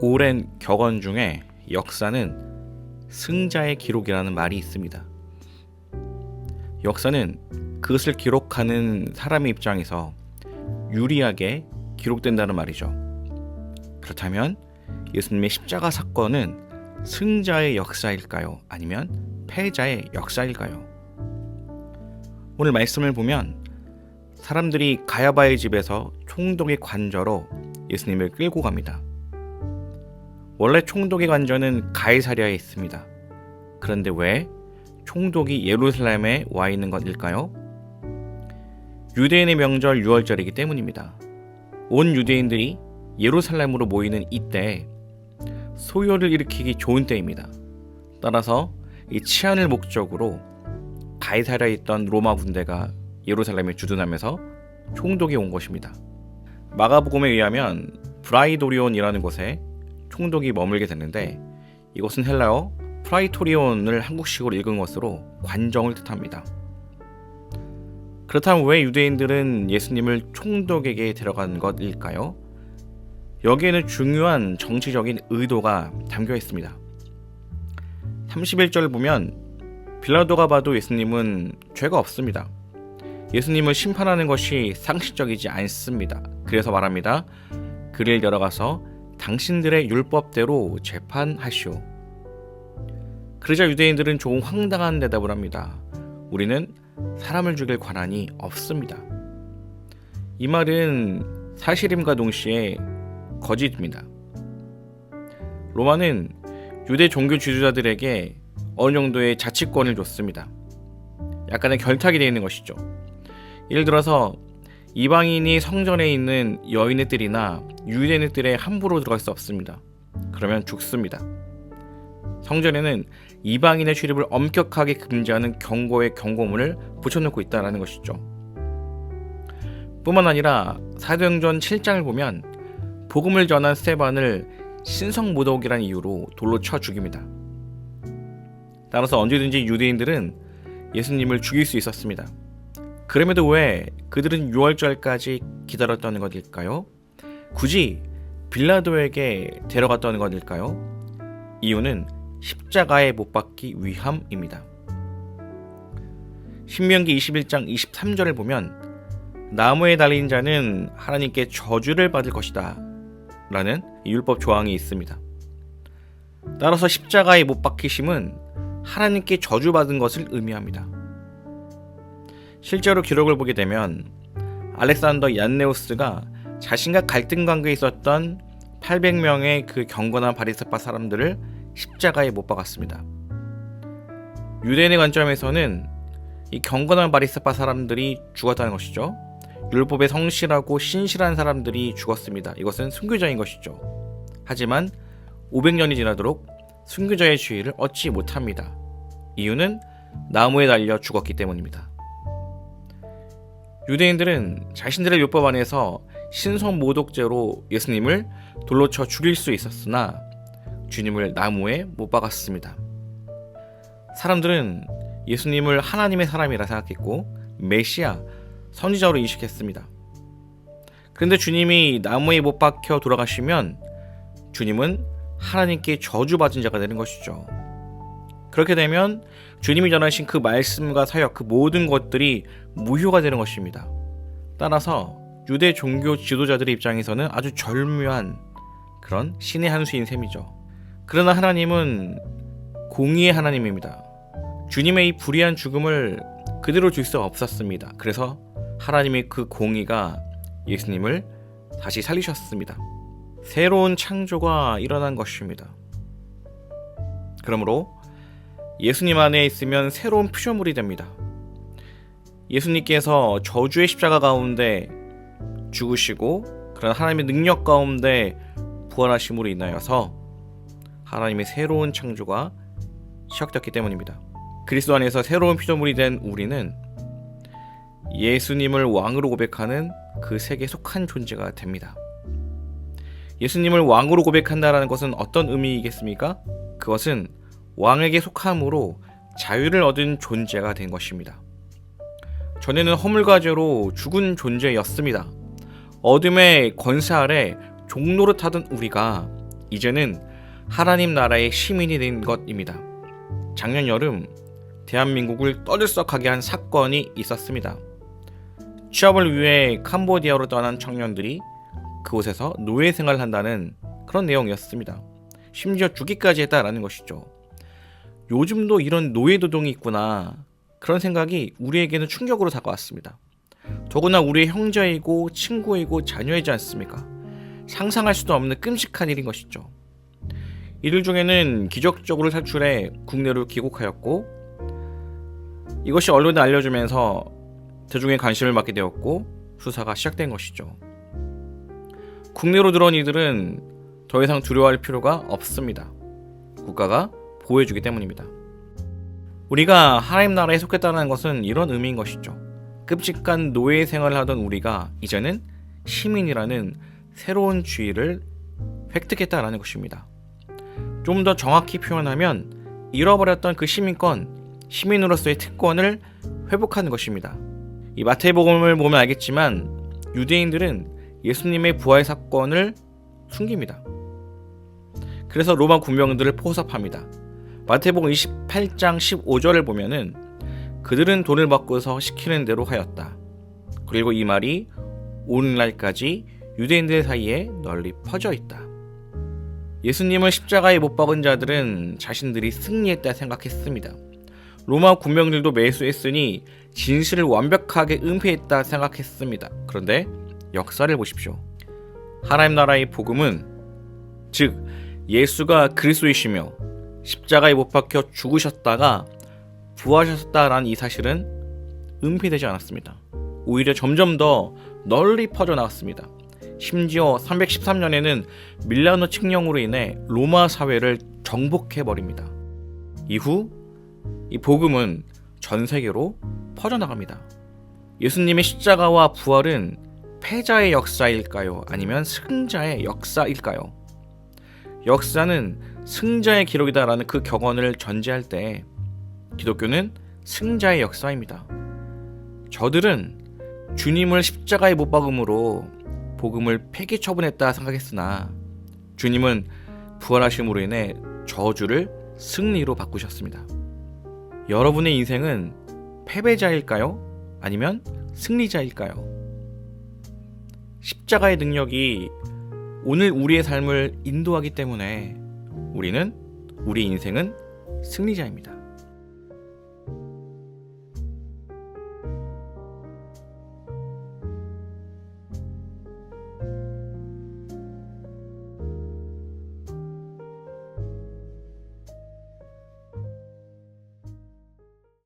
오랜 격언 중에 역사는 승자의 기록이라는 말이 있습니다. 역사는 그것을 기록하는 사람의 입장에서 유리하게 기록된다는 말이죠. 그렇다면 예수님의 십자가 사건은 승자의 역사일까요? 아니면 패자의 역사일까요? 오늘 말씀을 보면 사람들이 가야바의 집에서 총독의 관저로 예수님을 끌고 갑니다. 원래 총독의 관저는 가이사랴에 있습니다. 그런데 왜 총독이 예루살렘에 와 있는 것일까요? 유대인의 명절 유월절이기 때문입니다. 온 유대인들이 예루살렘으로 모이는 이때 소요를 일으키기 좋은 때입니다. 따라서 이 치안을 목적으로 가이사랴에 있던 로마 군대가 예루살렘에 주둔하면서 총독이 온 것입니다. 마가복음에 의하면 브라이도리온이라는 곳에 총독이 머물게 됐는데 이것은 헬라어 프라이토리온을 한국식으로 읽은 것으로 관정을 뜻합니다. 그렇다면 왜 유대인들은 예수님을 총독에게 데려간 것일까요? 여기에는 중요한 정치적인 의도가 담겨 있습니다. 31절을 보면 빌라도가 봐도 예수님은 죄가 없습니다. 예수님을 심판하는 것이 상식적이지 않습니다. 그래서 말합니다. 그를 데려가서 당신들의 율법대로 재판하시오. 그러자 유대인들은 조금 황당한 대답을 합니다. 우리는 사람을 죽일 권한이 없습니다. 이 말은 사실임과 동시에 거짓입니다. 로마는 유대 종교 지도자들에게 어느 정도의 자치권을 줬습니다. 약간의 결탁이 되어 있는 것이죠. 예를 들어서 이방인이 성전에 있는 여인의 뜰이나 유대인의 뜰에 함부로 들어갈 수 없습니다. 그러면 죽습니다. 성전에는 이방인의 출입을 엄격하게 금지하는 경고의 경고문을 붙여놓고 있다는 것이죠. 뿐만 아니라 사도행전 7장을 보면 복음을 전한 스데반을 신성모독이라는 이유로 돌로 쳐 죽입니다. 따라서 언제든지 유대인들은 예수님을 죽일 수 있었습니다. 그럼에도 왜 그들은 6월절까지 기다렸다는 것일까요? 굳이 빌라도에게 데려갔다는 것일까요? 이유는 십자가에 못 박기 위함입니다. 신명기 21장 23절을 보면 나무에 달린 자는 하나님께 저주를 받을 것이다 라는 율법 조항이 있습니다. 따라서 십자가에 못 박히심은 하나님께 저주받은 것을 의미합니다. 실제로 기록을 보게 되면 알렉산더 얀네우스가 자신과 갈등 관계에 있었던 800명의 그 경건한 바리새파 사람들을 십자가에 못 박았습니다. 유대인의 관점에서는 이 경건한 바리새파 사람들이 죽었다는 것이죠. 율법에 성실하고 신실한 사람들이 죽었습니다. 이것은 순교자인 것이죠. 하지만 500년이 지나도록 순교자의 지위를 얻지 못합니다. 이유는 나무에 달려 죽었기 때문입니다. 유대인들은 자신들의 율법 안에서 신성모독죄로 예수님을 돌로 쳐 죽일 수 있었으나 주님을 나무에 못 박았습니다. 사람들은 예수님을 하나님의 사람이라 생각했고 메시아, 선지자로 인식했습니다. 그런데 주님이 나무에 못 박혀 돌아가시면 주님은 하나님께 저주받은 자가 되는 것이죠. 그렇게 되면 주님이 전하신 그 말씀과 사역, 그 모든 것들이 무효가 되는 것입니다. 따라서 유대 종교 지도자들의 입장에서는 아주 절묘한 그런 신의 한 수인 셈이죠. 그러나 하나님은 공의의 하나님입니다. 주님의 이 불의한 죽음을 그대로 둘 수 없었습니다. 그래서 하나님의 그 공의가 예수님을 다시 살리셨습니다. 새로운 창조가 일어난 것입니다. 그러므로 예수님 안에 있으면 새로운 피조물이 됩니다. 예수님께서 저주의 십자가 가운데 죽으시고 그런 하나님의 능력 가운데 부활하심으로 인하여서 하나님의 새로운 창조가 시작되었기 때문입니다. 그리스도 안에서 새로운 피조물이 된 우리는 예수님을 왕으로 고백하는 그 세계에 속한 존재가 됩니다. 예수님을 왕으로 고백한다는 것은 어떤 의미이겠습니까? 그것은 왕에게 속함으로 자유를 얻은 존재가 된 것입니다. 전에는 허물과 죄로 죽은 존재였습니다. 어둠의 권세 아래 종노릇하던 우리가 이제는 하나님 나라의 시민이 된 것입니다. 작년 여름 대한민국을 떠들썩하게 한 사건이 있었습니다. 취업을 위해 캄보디아로 떠난 청년들이 그곳에서 노예 생활을 한다는 그런 내용이었습니다. 심지어 죽기까지 했다라는 것이죠. 요즘도 이런 노예 노동이 있구나, 그런 생각이 우리에게는 충격으로 다가왔습니다. 더구나 우리의 형제이고 친구이고 자녀이지 않습니까? 상상할 수도 없는 끔찍한 일인 것이죠. 이들 중에는 기적적으로 탈출해 국내로 귀국하였고, 이것이 언론에 알려주면서 대중의 관심을 받게 되었고 수사가 시작된 것이죠. 국내로 들어온 이들은 더 이상 두려워할 필요가 없습니다. 국가가 보호해주기 때문입니다. 우리가 하나님 나라에 속했다는 것은 이런 의미인 것이죠. 끔찍한 노예 생활을 하던 우리가 이제는 시민이라는 새로운 지위를 획득했다라는 것입니다. 좀 더 정확히 표현하면 잃어버렸던 그 시민권, 시민으로서의 특권을 회복하는 것입니다. 이 마태복음을 보면 알겠지만 유대인들은 예수님의 부활 사건을 숨깁니다. 그래서 로마 군병들을 포섭합니다. 마태복음 28장 15절을 보면은 그들은 돈을 받고서 시키는 대로 하였다. 그리고 이 말이 오늘날까지 유대인들 사이에 널리 퍼져 있다. 예수님을 십자가에 못 박은 자들은 자신들이 승리했다 생각했습니다. 로마 군병들도 매수했으니 진실을 완벽하게 은폐했다 생각했습니다. 그런데 역사를 보십시오. 하나님 나라의 복음은, 즉 예수가 그리스도이시며 십자가에 못 박혀 죽으셨다가 부활하셨다라는 이 사실은 은폐되지 않았습니다. 오히려 점점 더 널리 퍼져나갔습니다. 심지어 313년에는 밀라노 칙령으로 인해 로마 사회를 정복해버립니다. 이후 이 복음은 전 세계로 퍼져나갑니다. 예수님의 십자가와 부활은 패자의 역사일까요? 아니면 승자의 역사일까요? 역사는 승자의 기록이다라는 그 격언을 전제할 때 기독교는 승자의 역사입니다. 저들은 주님을 십자가에 못 박음으로 복음을 폐기 처분했다 생각했으나 주님은 부활하심으로 인해 저주를 승리로 바꾸셨습니다. 여러분의 인생은 패배자일까요? 아니면 승리자일까요? 십자가의 능력이 오늘 우리의 삶을 인도하기 때문에 우리 인생은 승리자입니다.